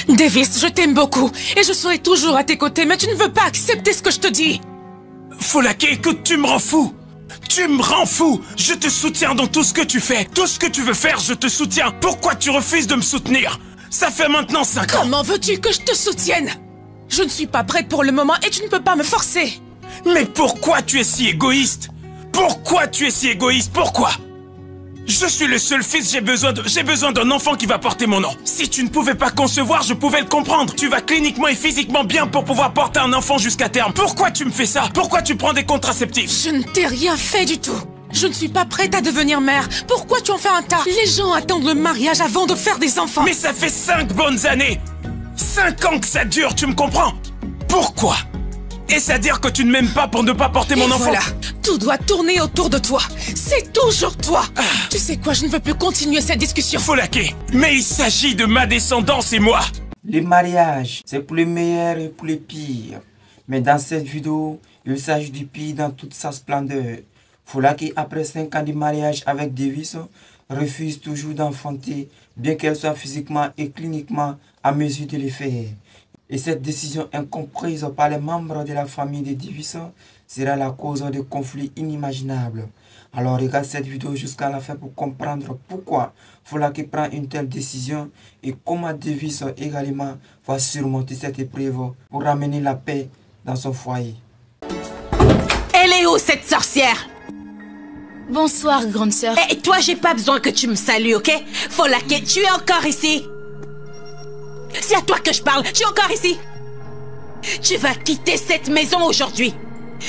Davis, je t'aime beaucoup et je serai toujours à tes côtés, mais tu ne veux pas accepter ce que je te dis. Folake, écoute, tu me rends fou. Tu me rends fou. Je te soutiens dans tout ce que tu fais. Tout ce que tu veux faire, je te soutiens. Pourquoi tu refuses de me soutenir? Ça fait maintenant 5 ans. Comment veux-tu que je te soutienne? Je ne suis pas prête pour le moment et tu ne peux pas me forcer. Mais pourquoi tu es si égoïste? Pourquoi tu es si égoïste? Pourquoi? Je suis le seul fils, j'ai besoin d'un enfant qui va porter mon nom. Si tu ne pouvais pas concevoir, je pouvais le comprendre. Tu vas cliniquement et physiquement bien pour pouvoir porter un enfant jusqu'à terme. Pourquoi tu me fais ça? Pourquoi tu prends des contraceptifs? Je ne t'ai rien fait du tout. Je ne suis pas prête à devenir mère. Pourquoi tu en fais un tas? Les gens attendent le mariage avant de faire des enfants. Mais ça fait 5 bonnes années. 5 ans que ça dure, tu me comprends? Pourquoi? Est-ce à dire que tu ne m'aimes pas pour ne pas porter mon enfant? Voilà, tout doit tourner autour de toi. C'est toujours toi. Tu sais quoi, je ne veux plus continuer cette discussion. Folake, mais il s'agit de ma descendance et moi. Le mariage, c'est pour les meilleurs et pour les pires. Mais dans cette vidéo, il s'agit du pire dans toute sa splendeur. Folake, après 5 ans de mariage avec Davis, refuse toujours d'enfanter, bien qu'elle soit physiquement et cliniquement à mesure de le faire. Et cette décision incomprise par les membres de la famille de Davis sera la cause de conflits inimaginables. Alors regarde cette vidéo jusqu'à la fin pour comprendre pourquoi Folake prend une telle décision et comment Davis également va surmonter cette épreuve pour ramener la paix dans son foyer. Elle est où cette sorcière? Bonsoir, grande sœur. Et toi, j'ai pas besoin que tu me salues, ok? Folake, tu es encore ici? C'est à toi que je parle, tu es encore ici? Tu vas quitter cette maison aujourd'hui.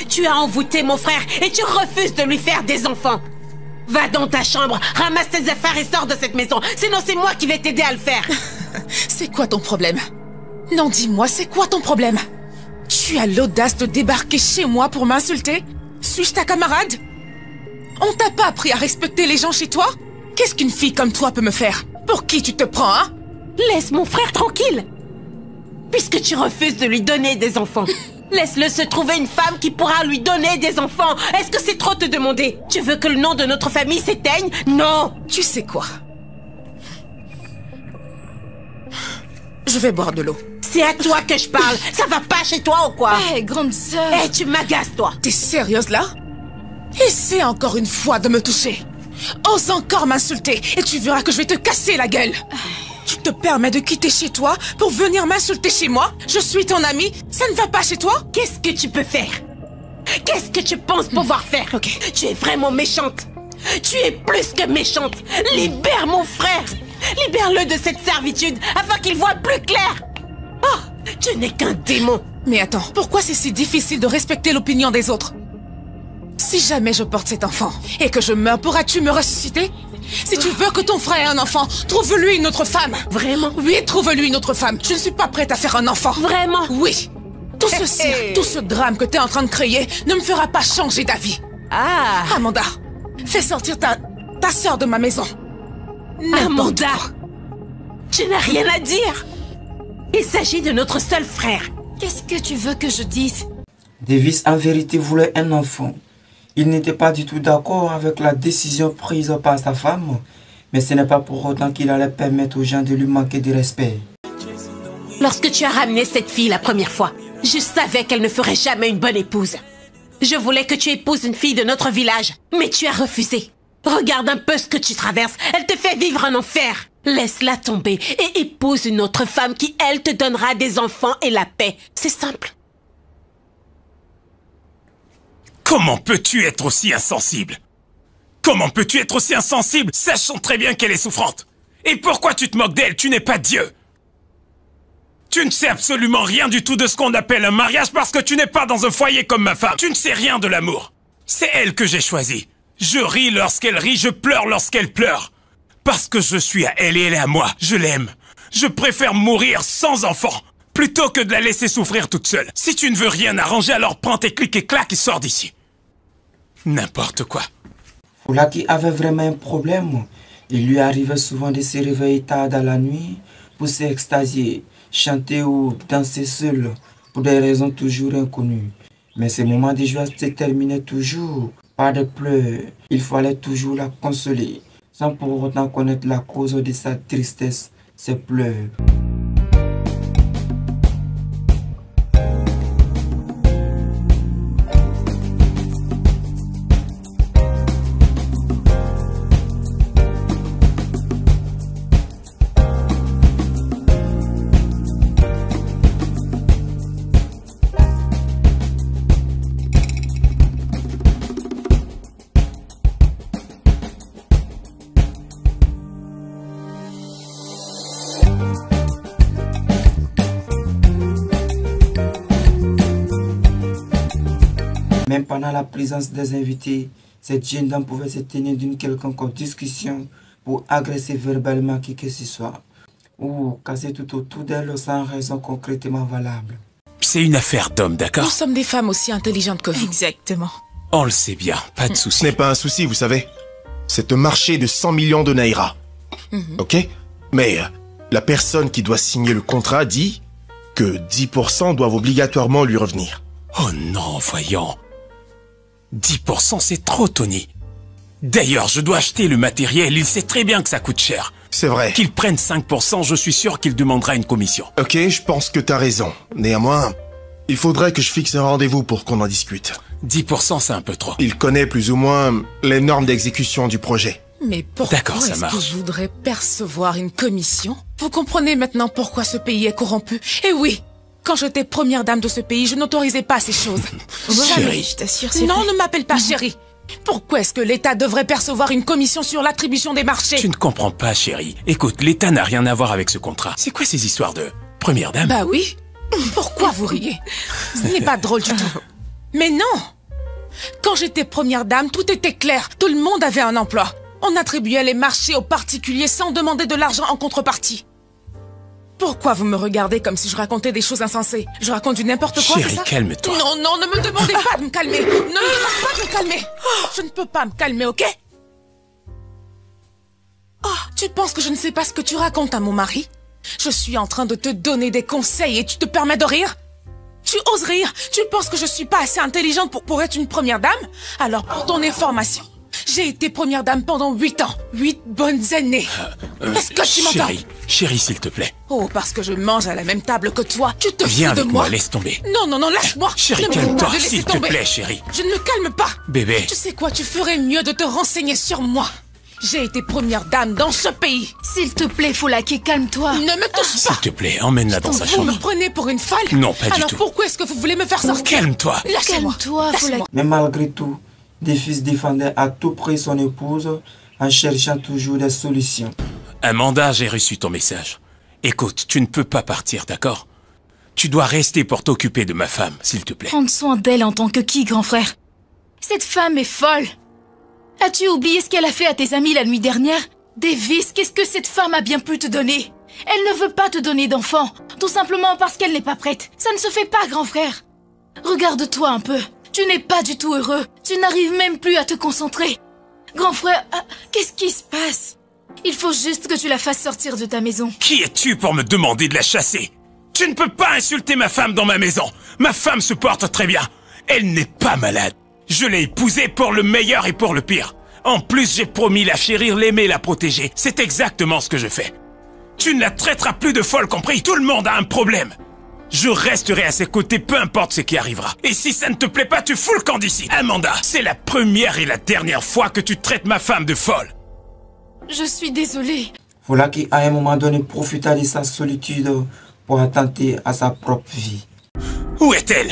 Tu as envoûté mon frère et tu refuses de lui faire des enfants. Va dans ta chambre, ramasse tes affaires et sors de cette maison. Sinon, c'est moi qui vais t'aider à le faire. C'est quoi ton problème? Non, dis-moi, c'est quoi ton problème? Tu as l'audace de débarquer chez moi pour m'insulter? Suis-je ta camarade? On t'a pas appris à respecter les gens chez toi? Qu'est-ce qu'une fille comme toi peut me faire? Pour qui tu te prends, hein? Laisse mon frère tranquille. Puisque tu refuses de lui donner des enfants. Laisse-le se trouver une femme qui pourra lui donner des enfants. Est-ce que c'est trop te demander? Tu veux que le nom de notre famille s'éteigne? Non. Tu sais quoi? Je vais boire de l'eau. C'est à toi que je parle. Ça va pas chez toi ou quoi? Hé, grande sœur. Hé, tu m'agaces, toi. T'es sérieuse là? Essaie encore une fois de me toucher. Ose encore m'insulter et tu verras que je vais te casser la gueule. Tu te permets de quitter chez toi pour venir m'insulter chez moi? Je suis ton amie, ça ne va pas chez toi? Qu'est-ce que tu peux faire? Qu'est-ce que tu penses pouvoir faire? Ok. Tu es vraiment méchante. Tu es plus que méchante. Libère mon frère. Libère-le de cette servitude afin qu'il voie plus clair. Oh, tu n'es qu'un démon. Mais attends, pourquoi c'est si difficile de respecter l'opinion des autres? Si jamais je porte cet enfant et que je meurs, pourras-tu me ressusciter? Si tu veux que ton frère ait un enfant, trouve-lui une autre femme. Vraiment? Oui, trouve-lui une autre femme. Je ne suis pas prête à faire un enfant. Vraiment? Oui. Tout ce cirque, tout ce drame que tu es en train de créer ne me fera pas changer d'avis. Ah. Amanda, fais sortir ta sœur de ma maison. Amanda, tu n'as rien à dire. Il s'agit de notre seul frère. Qu'est-ce que tu veux que je dise? Davis en vérité voulait un enfant. Il n'était pas du tout d'accord avec la décision prise par sa femme, mais ce n'est pas pour autant qu'il allait permettre aux gens de lui manquer de respect. Lorsque tu as ramené cette fille la première fois, je savais qu'elle ne ferait jamais une bonne épouse. Je voulais que tu épouses une fille de notre village, mais tu as refusé. Regarde un peu ce que tu traverses, elle te fait vivre un enfer. Laisse-la tomber et épouse une autre femme qui, elle, te donnera des enfants et la paix. C'est simple. Comment peux-tu être aussi insensible? Comment peux-tu être aussi insensible, sachant très bien qu'elle est souffrante? Et pourquoi tu te moques d'elle? Tu n'es pas Dieu. Tu ne sais absolument rien du tout de ce qu'on appelle un mariage parce que tu n'es pas dans un foyer comme ma femme. Tu ne sais rien de l'amour. C'est elle que j'ai choisie. Je ris lorsqu'elle rit, je pleure lorsqu'elle pleure. Parce que je suis à elle et elle est à moi. Je l'aime. Je préfère mourir sans enfant plutôt que de la laisser souffrir toute seule. Si tu ne veux rien arranger, alors prends tes clics et claques et sors d'ici. N'importe quoi. Folake avait vraiment un problème. Il lui arrivait souvent de se réveiller tard dans la nuit pour s'extasier, chanter ou danser seul pour des raisons toujours inconnues. Mais ces moments de joie se terminaient toujours par des pleurs. Il fallait toujours la consoler, sans pour autant connaître la cause de sa tristesse, ses pleurs. pendant la présence des invités, cette jeune dame pouvait se tenir d'une quelconque discussion pour agresser verbalement qui que ce soit, ou casser tout autour d'elle sans raison concrètement valable. C'est une affaire d'homme, Nous d'accord? sommes des femmes aussi intelligentes que vous. Exactement. On le sait bien, pas de Ce souci. n'est pas un souci, vous savez. C'est un marché de 100 millions de naira. Ok? Mais la personne qui doit signer le contrat dit que 10% doivent obligatoirement lui revenir. Oh non, voyons. 10% c'est trop, Tony. D'ailleurs, je dois acheter le matériel, il sait très bien que ça coûte cher. C'est vrai. Qu'il prenne 5%, je suis sûr qu'il demandera une commission. Ok, je pense que t'as raison. Néanmoins, il faudrait que je fixe un rendez-vous pour qu'on en discute. 10% c'est un peu trop. Il connaît plus ou moins les normes d'exécution du projet. Mais pourquoi D'accord, ça est-ce que marche. je voudrais percevoir une commission? Vous comprenez maintenant pourquoi ce pays est corrompu? Et oui, quand j'étais première dame de ce pays, je n'autorisais pas ces choses. Chérie. Je t'assure, c'est Non, vrai. ne m'appelle pas chérie. Pourquoi est-ce que l'État devrait percevoir une commission sur l'attribution des marchés? Tu ne comprends pas, chérie. Écoute, l'État n'a rien à voir avec ce contrat. C'est quoi ces histoires de première dame? Bah oui. Pourquoi vous riez? Ce n'est pas drôle du tout. Mais non. Quand j'étais première dame, tout était clair. Tout le monde avait un emploi. On attribuait les marchés aux particuliers sans demander de l'argent en contrepartie. Pourquoi vous me regardez comme si je racontais des choses insensées? Je raconte du n'importe quoi, Chérie, c'est ça? calme-toi. Non, non, ne me demandez pas de me calmer. Ne me demandez pas de me calmer. Je ne peux pas me calmer, ok? Oh, tu penses que je ne sais pas ce que tu racontes à mon mari? Je suis en train de te donner des conseils et tu te permets de rire? Tu oses rire? Tu penses que je suis pas assez intelligente pour être une première dame? Alors, pour ton information, j'ai été première dame pendant 8 ans. 8 bonnes années. Est-ce que tu m'entends? Chérie, s'il te plaît. Oh, parce que je mange à la même table que toi. Tu te Viens fous de avec moi. moi, laisse tomber. Non, non, non, lâche-moi. Chérie, Ne me dis pas calme-toi, de laisser s'il te tomber. plaît, chérie. Je ne me calme pas. Bébé. Tu sais quoi, tu ferais mieux de te renseigner sur moi. J'ai été première dame dans ce pays. S'il te plaît, Folake, calme-toi. Ne me touche S'il pas. te plaît, emmène-la dans sa Vous me chambre. prenez pour une folle? Non, pas du Alors tout. pourquoi est-ce que vous voulez me faire sortir? Calme-toi. Lâchez-moi. Calme-toi, Lâchez-moi. Folake. Mais malgré tout, Davis défendait à tout prix son épouse en cherchant toujours des solutions. Amanda, j'ai reçu ton message. Écoute, tu ne peux pas partir, d'accord? Tu dois rester pour t'occuper de ma femme, s'il te plaît. Prendre soin d'elle en tant que qui, grand frère? Cette femme est folle. As-tu oublié ce qu'elle a fait à tes amis la nuit dernière? Davis, qu'est-ce que cette femme a bien pu te donner? Elle ne veut pas te donner d'enfant, tout simplement parce qu'elle n'est pas prête. Ça ne se fait pas, grand frère. Regarde-toi un peu. Tu n'es pas du tout heureux. Tu n'arrives même plus à te concentrer. Grand frère, qu'est-ce qui se passe? Il faut juste que tu la fasses sortir de ta maison. Qui es-tu pour me demander de la chasser? Tu ne peux pas insulter ma femme dans ma maison. Ma femme se porte très bien. Elle n'est pas malade. Je l'ai épousée pour le meilleur et pour le pire. En plus, j'ai promis la chérir, l'aimer, la protéger. C'est exactement ce que je fais. Tu ne la traiteras plus de folle, compris? Tout le monde a un problème. Je resterai à ses côtés, peu importe ce qui arrivera. Et si ça ne te plaît pas, tu fous le camp d'ici. Amanda, c'est la première et la dernière fois que tu traites ma femme de folle. Je suis désolée. Folake à un moment donné profita de sa solitude pour attenter à sa propre vie. Où est-elle?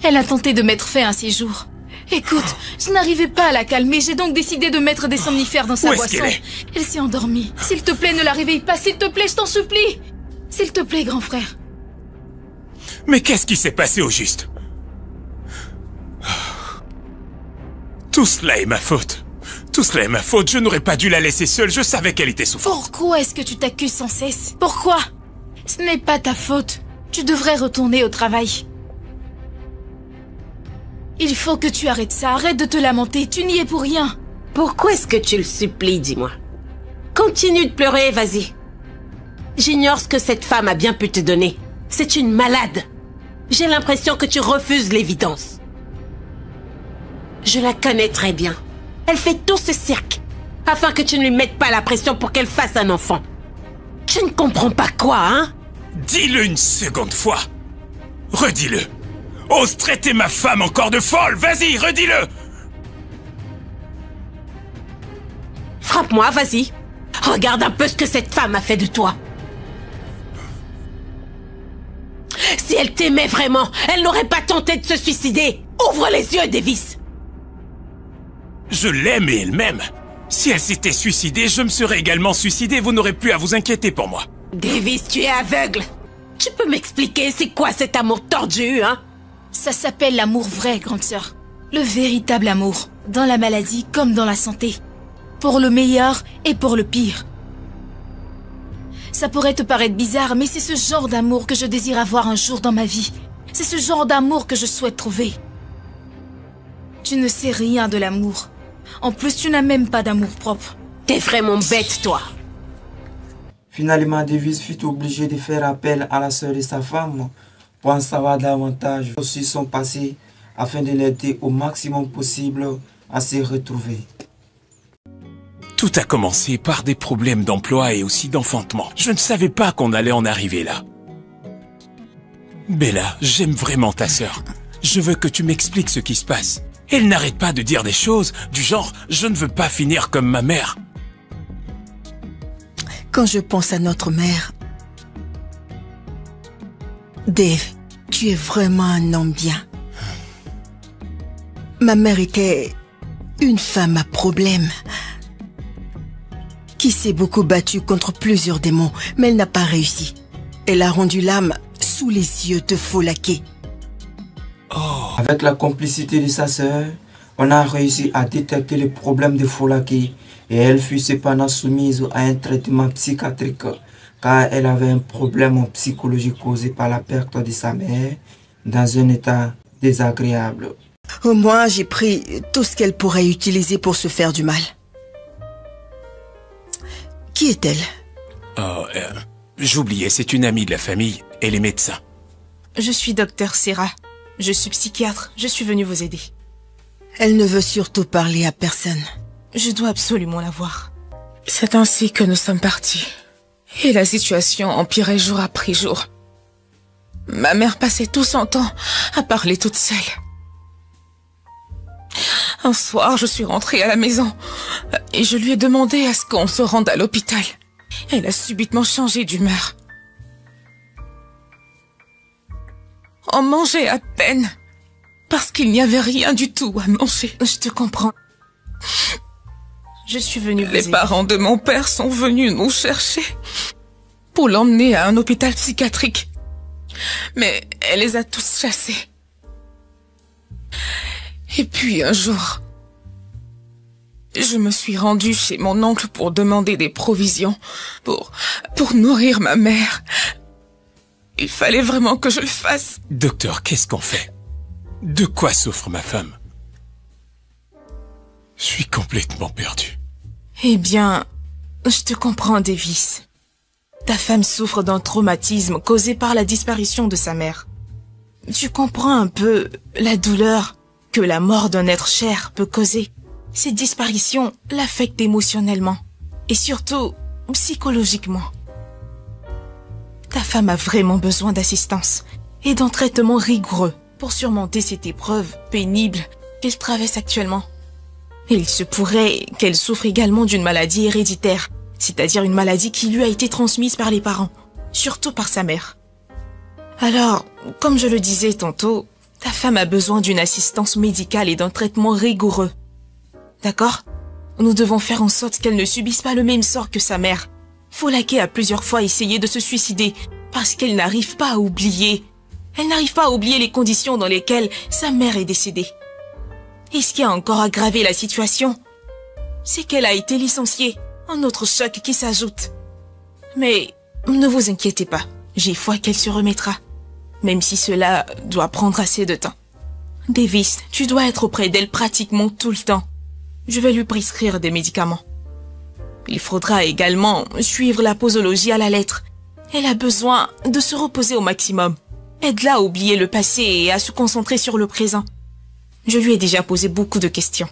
Elle a tenté de mettre fin à ses jours. Écoute, je n'arrivais pas à la calmer, j'ai donc décidé de mettre des somnifères dans sa Où est-ce boisson. qu'elle est? Elle s'est endormie. S'il te plaît, ne la réveille pas, s'il te plaît, je t'en supplie. S'il te plaît, grand frère. Mais qu'est-ce qui s'est passé au juste? Tout cela est ma faute. Tout cela est ma faute. Je n'aurais pas dû la laisser seule. Je savais qu'elle était souffrante. Pourquoi est-ce que tu t'accuses sans cesse? Pourquoi? Ce n'est pas ta faute. Tu devrais retourner au travail. Il faut que tu arrêtes ça. Arrête de te lamenter. Tu n'y es pour rien. Pourquoi est-ce que tu le supplies, dis-moi? Continue de pleurer, vas-y. J'ignore ce que cette femme a bien pu te donner. C'est une malade. J'ai l'impression que tu refuses l'évidence. Je la connais très bien. Elle fait tout ce cirque afin que tu ne lui mettes pas la pression pour qu'elle fasse un enfant. Je ne comprends pas quoi, hein? Dis-le une seconde fois. Redis-le. Ose traiter ma femme encore de folle. Vas-y, redis-le. Frappe-moi, vas-y. Regarde un peu ce que cette femme a fait de toi. Si elle t'aimait vraiment, elle n'aurait pas tenté de se suicider. Ouvre les yeux, Davis. Je l'aime et elle m'aime. Si elle s'était suicidée, je me serais également suicidé. Vous n'aurez plus à vous inquiéter pour moi. Davis, tu es aveugle. Tu peux m'expliquer c'est quoi cet amour tordu, hein? Ça s'appelle l'amour vrai, grande sœur. Le véritable amour, dans la maladie comme dans la santé. Pour le meilleur et pour le pire. Ça pourrait te paraître bizarre, mais c'est ce genre d'amour que je désire avoir un jour dans ma vie. C'est ce genre d'amour que je souhaite trouver. Tu ne sais rien de l'amour. En plus, tu n'as même pas d'amour propre. T'es vraiment bête, toi. Finalement, Davis fut obligé de faire appel à la sœur de sa femme pour en savoir davantage sur son passé afin de l'aider au maximum possible à se retrouver. Tout a commencé par des problèmes d'emploi et aussi d'enfantement. Je ne savais pas qu'on allait en arriver là. Bella, j'aime vraiment ta sœur. Je veux que tu m'expliques ce qui se passe. Elle n'arrête pas de dire des choses du genre « je ne veux pas finir comme ma mère ». Quand je pense à notre mère... Dave, tu es vraiment un homme bien. Ma mère était une femme à problème qui s'est beaucoup battue contre plusieurs démons, mais elle n'a pas réussi. Elle a rendu l'âme sous les yeux de Folake. Oh. Avec la complicité de sa sœur, on a réussi à détecter le problème de Folake et elle fut cependant soumise à un traitement psychiatrique car elle avait un problème psychologique causé par la perte de sa mère dans un état désagréable. Au moins, j'ai pris tout ce qu'elle pourrait utiliser pour se faire du mal. Qui est-elle? Oh, j'oubliais, c'est une amie de la famille. Elle est médecin. Je suis docteur Serra. Je suis psychiatre. Je suis venue vous aider. Elle ne veut surtout parler à personne. Je dois absolument la voir. C'est ainsi que nous sommes partis. Et la situation empirait jour après jour. Ma mère passait tout son temps à parler toute seule. Un soir, je suis rentrée à la maison et je lui ai demandé à ce qu'on se rende à l'hôpital. Elle a subitement changé d'humeur. On mangeait à peine parce qu'il n'y avait rien du tout à manger. Je te comprends. Je suis venue vous aider. Les parents de mon père sont venus nous chercher pour l'emmener à un hôpital psychiatrique. Mais elle les a tous chassés. Et puis un jour, je me suis rendue chez mon oncle pour demander des provisions pour nourrir ma mère. Il fallait vraiment que je le fasse. Docteur, qu'est-ce qu'on fait? De quoi souffre ma femme? Je suis complètement perdu. Eh bien, je te comprends, Davis. Ta femme souffre d'un traumatisme causé par la disparition de sa mère. Tu comprends un peu la douleur que la mort d'un être cher peut causer. Cette disparition l'affecte émotionnellement et surtout psychologiquement. Ta femme a vraiment besoin d'assistance et d'un traitement rigoureux pour surmonter cette épreuve pénible qu'elle traverse actuellement. Et il se pourrait qu'elle souffre également d'une maladie héréditaire, c'est-à-dire une maladie qui lui a été transmise par les parents, surtout par sa mère. Alors, comme je le disais tantôt, ta femme a besoin d'une assistance médicale et d'un traitement rigoureux. D'accord? Nous devons faire en sorte qu'elle ne subisse pas le même sort que sa mère. Folake a plusieurs fois essayé de se suicider parce qu'elle n'arrive pas à oublier. Elle n'arrive pas à oublier les conditions dans lesquelles sa mère est décédée. Et ce qui a encore aggravé la situation, c'est qu'elle a été licenciée. Un autre choc qui s'ajoute. Mais ne vous inquiétez pas, j'ai foi qu'elle se remettra. Même si cela doit prendre assez de temps. Davis, tu dois être auprès d'elle pratiquement tout le temps. Je vais lui prescrire des médicaments. Il faudra également suivre la posologie à la lettre. Elle a besoin de se reposer au maximum. Aide-la à oublier le passé et à se concentrer sur le présent. Je lui ai déjà posé beaucoup de questions.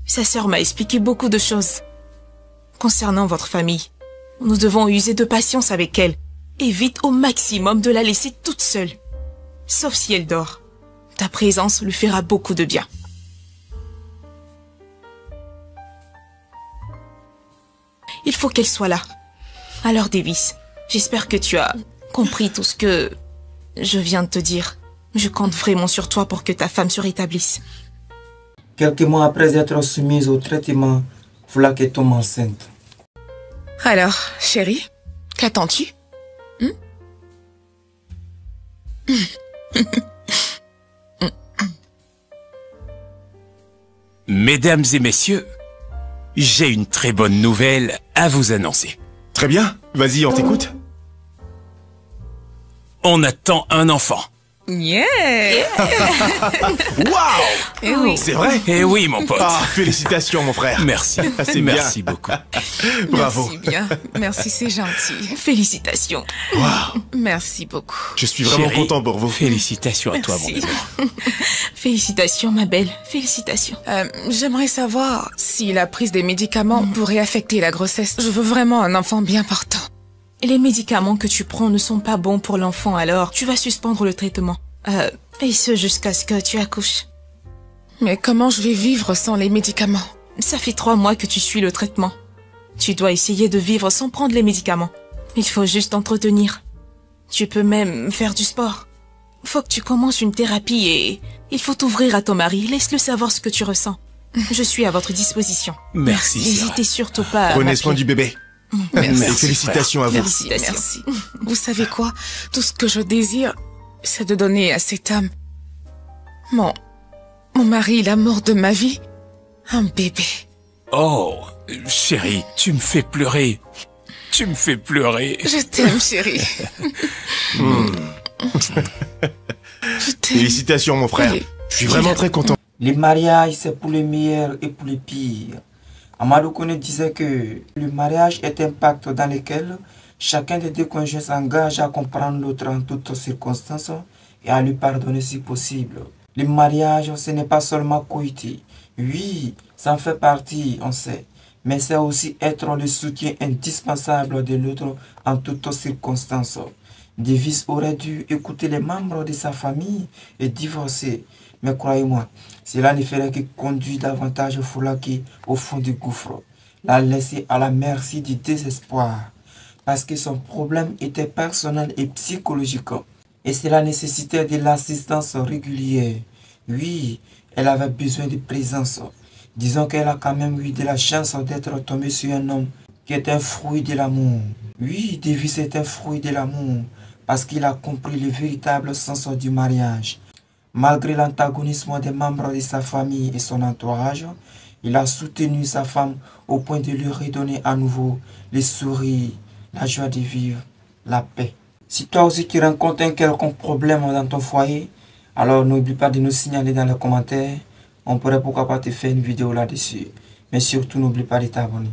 Sa sœur m'a expliqué beaucoup de choses. Concernant votre famille, nous devons user de patience avec elle. Évite au maximum de la laisser toute seule. Sauf si elle dort. Ta présence lui fera beaucoup de bien. Il faut qu'elle soit là. Alors Davis, j'espère que tu as compris tout ce que je viens de te dire. Je compte vraiment sur toi pour que ta femme se rétablisse. Quelques mois après être soumise au traitement, Folake tombe enceinte. Alors, chérie, qu'attends-tu? Mesdames et messieurs, j'ai une très bonne nouvelle à vous annoncer. Très bien, vas-y, on t'écoute. On attend un enfant. Yeah! Waouh! Eh oui. C'est vrai? Eh oui, mon pote. Ah, félicitations, mon frère. Merci. C'est Merci beaucoup. Bravo. Merci bien. Merci, c'est gentil. Félicitations. Waouh. Merci beaucoup. Je suis vraiment Chérie, content pour vous. Félicitations à toi, mon Merci. amour. Félicitations, ma belle. Félicitations. J'aimerais savoir si la prise des médicaments pourrait affecter la grossesse. Je veux vraiment un enfant bien portant. Les médicaments que tu prends ne sont pas bons pour l'enfant, alors tu vas suspendre le traitement. Et ce jusqu'à ce que tu accouches. Mais comment je vais vivre sans les médicaments? Ça fait 3 mois que tu suis le traitement. Tu dois essayer de vivre sans prendre les médicaments. Il faut juste t'entretenir. Tu peux même faire du sport. Faut que tu commences une thérapie et il faut t'ouvrir à ton mari. Laisse-le savoir ce que tu ressens. Je suis à votre disposition. Merci, sœur. N'hésitez surtout pas à Prenez m'appeler. soin du bébé. Merci. Et félicitations à vous. Merci. Merci. Vous savez quoi? Tout ce que je désire, c'est de donner à cet homme, mon mari, l'amour de ma vie, un bébé. Oh, chérie, tu me fais pleurer. Tu me fais pleurer. Je t'aime, chérie. Je t'aime. Félicitations, mon frère. Je suis vraiment très content. Le mariage, c'est pour les meilleurs et pour les pires. Amadou Kone disait que le mariage est un pacte dans lequel chacun des deux conjoints s'engage à comprendre l'autre en toutes circonstances et à lui pardonner si possible. Le mariage, ce n'est pas seulement coïter. Oui, ça en fait partie, on sait. Mais c'est aussi être le soutien indispensable de l'autre en toutes circonstances. Davis aurait dû écouter les membres de sa famille et divorcer. Mais croyez-moi, cela ne ferait que conduire davantage Folake au fond du gouffre, la laisser à la merci du désespoir, parce que son problème était personnel et psychologique, et cela nécessitait de l'assistance régulière. Oui, elle avait besoin de présence. Disons qu'elle a quand même eu de la chance d'être tombée sur un homme qui est un fruit de l'amour. Oui, Davis est un fruit de l'amour, parce qu'il a compris le véritable sens du mariage. Malgré l'antagonisme des membres de sa famille et son entourage, il a soutenu sa femme au point de lui redonner à nouveau le sourire, la joie de vivre, la paix. Si toi aussi tu rencontres un quelconque problème dans ton foyer, alors n'oublie pas de nous signaler dans les commentaires. On pourrait pourquoi pas te faire une vidéo là-dessus. Mais surtout n'oublie pas de t'abonner.